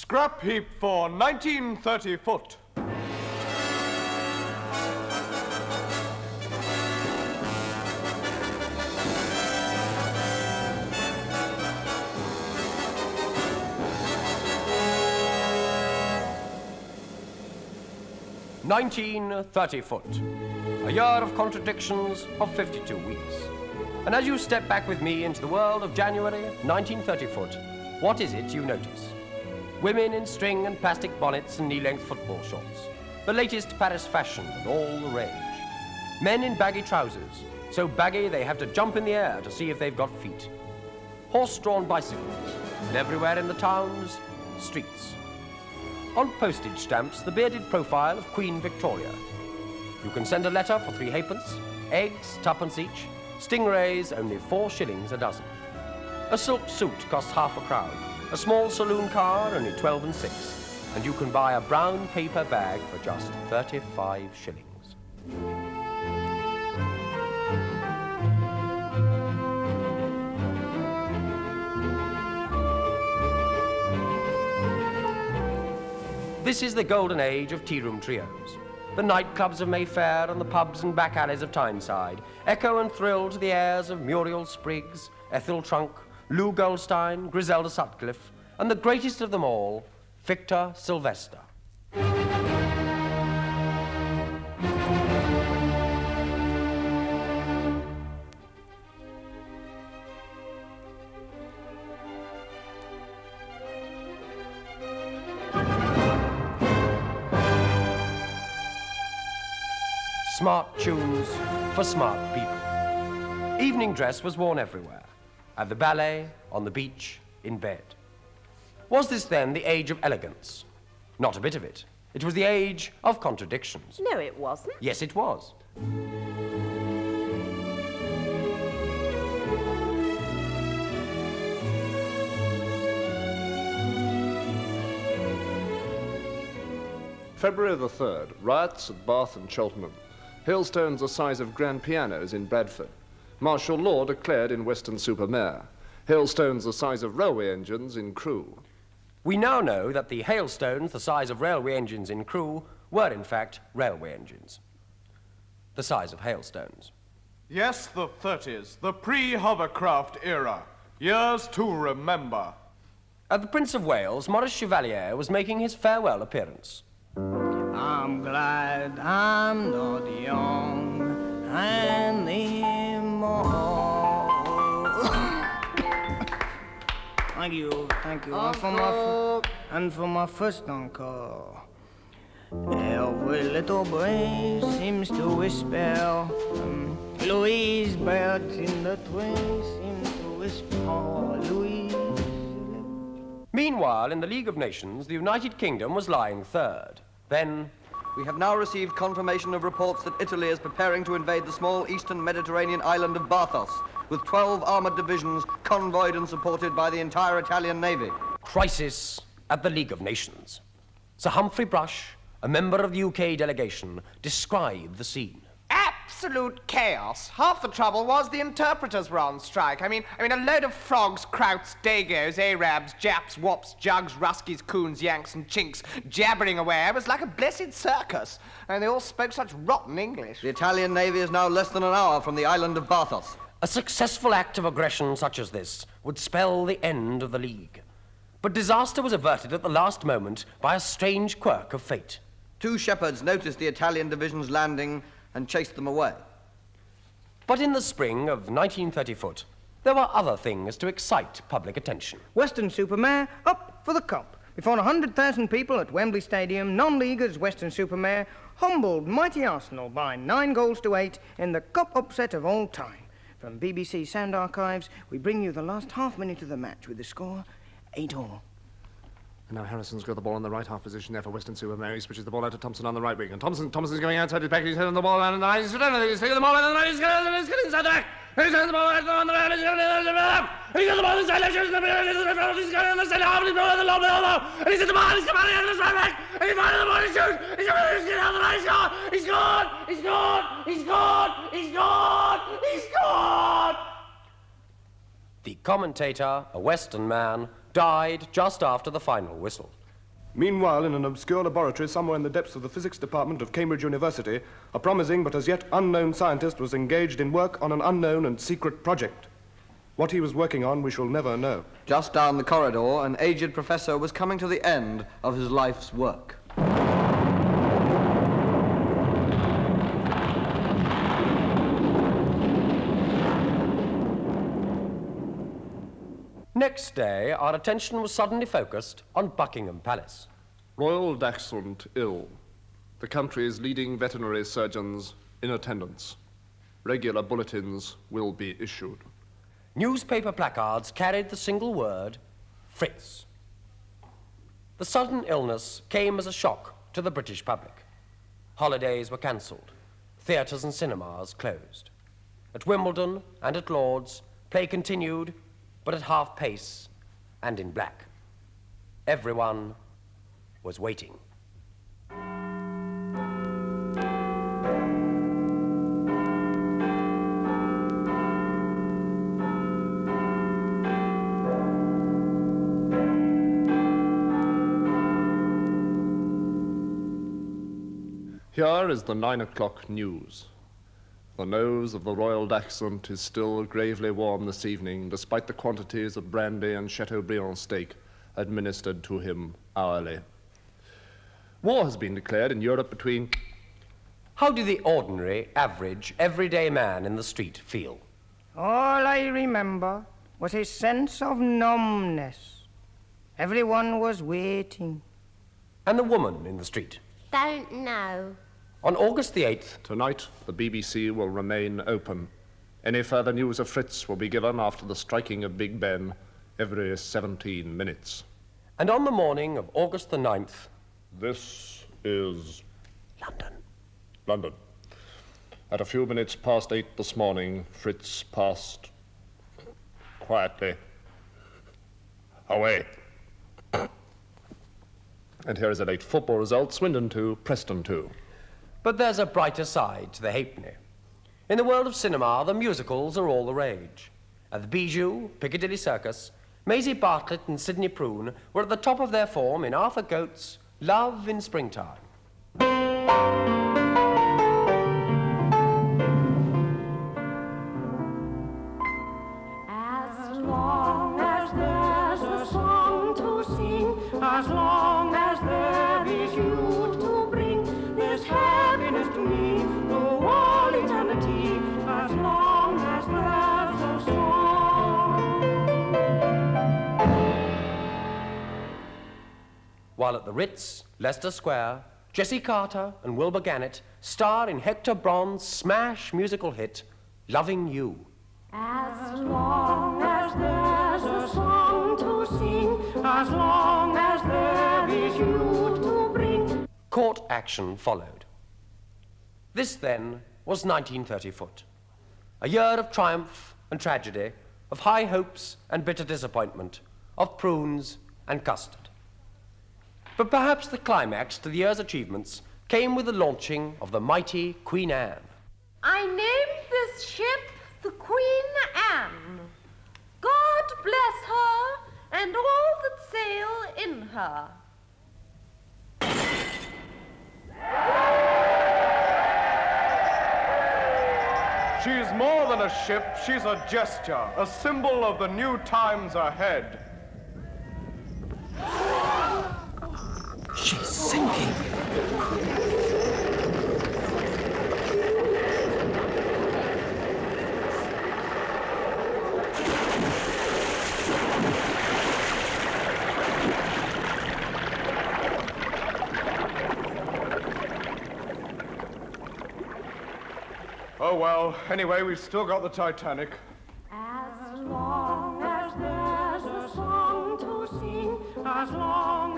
Scrapheap for 1930 foot. $19.30 a year of contradictions of 52 weeks. And as you step back with me into the world of January 1930 what is it you notice? Women in string and plastic bonnets and knee-length football shorts, the latest Paris fashion and all the rage. Men in baggy trousers, so baggy they have to jump in the air to see if they've got feet. Horse-drawn bicycles, and everywhere in the towns, streets. On postage stamps, the bearded profile of Queen Victoria. You can send a letter for 3 halfpence, eggs 2p each, stingrays only 4 shillings a dozen. A silk suit costs half a crown, a small saloon car only 12 and 6, and you can buy a brown paper bag for just 35 shillings. This is the golden age of tea-room trios. The nightclubs of Mayfair and the pubs and back alleys of Tyneside echo and thrill to the airs of Muriel Spriggs, Ethel Trunk, Lou Goldstein, Griselda Sutcliffe, and the greatest of them all, Victor Sylvester. Smart tunes for smart people. Evening dress was worn everywhere. At the ballet, on the beach, in bed. Was this then the age of elegance? Not a bit of it. It was the age of contradictions. No, it wasn't. Yes, it was. February the 3rd, riots at Bath and Cheltenham. Hailstones the size of grand pianos in Bradford. Martial law declared in Weston-super-Mare. Hailstones the size of railway engines in Crewe. We now know that the hailstones the size of railway engines in Crewe were in fact railway engines. The size of hailstones. Yes, the 30s, the pre-hovercraft era. Years to remember. At the Prince of Wales, Maurice Chevalier was making his farewell appearance. I'm glad I'm not young anymore. Thank you. And for my first encore. Every little breeze seems to whisper. Louise, birds in the trees seem to whisper. Louise. Meanwhile, in the League of Nations, the United Kingdom was lying third. Then, we have now received confirmation of reports that Italy is preparing to invade the small eastern Mediterranean island of Barthos, with 12 armored divisions convoyed and supported by the entire Italian Navy. Crisis at the League of Nations. Sir Humphrey Brush, a member of the UK delegation, described the scene. Absolute chaos. Half the trouble was the interpreters were on strike. I mean, a load of frogs, krauts, dagos, Arabs, Japs, wops, jugs, ruskies, coons, yanks, and chinks jabbering away. It was like a blessed circus. And they all spoke such rotten English. The Italian Navy is now less than an hour from the island of Barthos. A successful act of aggression such as this would spell the end of the League. But disaster was averted at the last moment by a strange quirk of fate. 2 shepherds noticed the Italian divisions landing and chased them away. But in the spring of 1930 there were other things to excite public attention. Weston-super-Mare up for the Cup. Before 100,000 people at Wembley Stadium, non-leaguers Weston-super-Mare humbled mighty Arsenal by 9-8 in the Cup upset of all time. From BBC Sound Archives, we bring you the last half-minute of the match with the score 8-all. And now Harrison's got the ball in the right half position there for Weston-super-Mare. He switches the ball out to Thompson on the right wing. And Thompson's going outside his back. He's hitting the ball around the line. He's taking the ball around the line. He's getting inside the back. He's hitting the ball on the right. He's got the ball inside left. He's got the centre half. He's going the long ball. And he's hit the ball. He's coming in the right back. And he's finding the ball to shoot. He's getting out the line. He scored. He scored. He scored. He scored. He scored. The commentator, a Western man, died just after the final whistle. Meanwhile, in an obscure laboratory somewhere in the depths of the physics department of Cambridge University, a promising but as yet unknown scientist was engaged in work on an unknown and secret project. What he was working on, we shall never know. Just down the corridor, an aged professor was coming to the end of his life's work. Next day, our attention was suddenly focused on Buckingham Palace. Royal Dachshund ill. The country's leading veterinary surgeons in attendance. Regular bulletins will be issued. Newspaper placards carried the single word, Fritz. The sudden illness came as a shock to the British public. Holidays were cancelled. Theatres and cinemas closed. At Wimbledon and at Lord's, play continued, but at half pace and in black. Everyone was waiting. Here is the 9 o'clock news. The nose of the Royal Dachshund is still gravely warm this evening, despite the quantities of brandy and Chateaubriand steak administered to him hourly. War has been declared in Europe between... How did the ordinary, average, everyday man in the street feel? All I remember was his sense of numbness. Everyone was waiting. And the woman in the street? Don't know. On August the 8th... Tonight, the BBC will remain open. Any further news of Fritz will be given after the striking of Big Ben every 17 minutes. And on the morning of August the 9th... This is... London. London. At a few minutes past 8 this morning, Fritz passed quietly away. And here is the late football result, Swindon 2, Preston 2. But there's a brighter side to the halfpenny. In the world of cinema, the musicals are all the rage. At the Bijou, Piccadilly Circus, Maisie Bartlett and Sidney Prune were at the top of their form in Arthur Goat's Love in Springtime. As long as there's a song to sing, as long as there is you to bring this happiness to me, through all eternity, as long as there's a song. While at the Ritz, Leicester Square, Jessie Carter and Wilbur Gannett star in Hector Brand's smash musical hit, Loving You. As long as there's a song to sing, as long as there is you to bring. Court action followed. This, then, was 1930 a year of triumph and tragedy, of high hopes and bitter disappointment, of prunes and custard. But perhaps the climax to the year's achievements came with the launching of the mighty Queen Anne. I named this ship the Queen Anne. God bless her and all that sail in her. She's more than a ship, she's a gesture, a symbol of the new times ahead. She's sinking. Oh well, anyway, we've still got the Titanic. As long as there's a song to sing, as long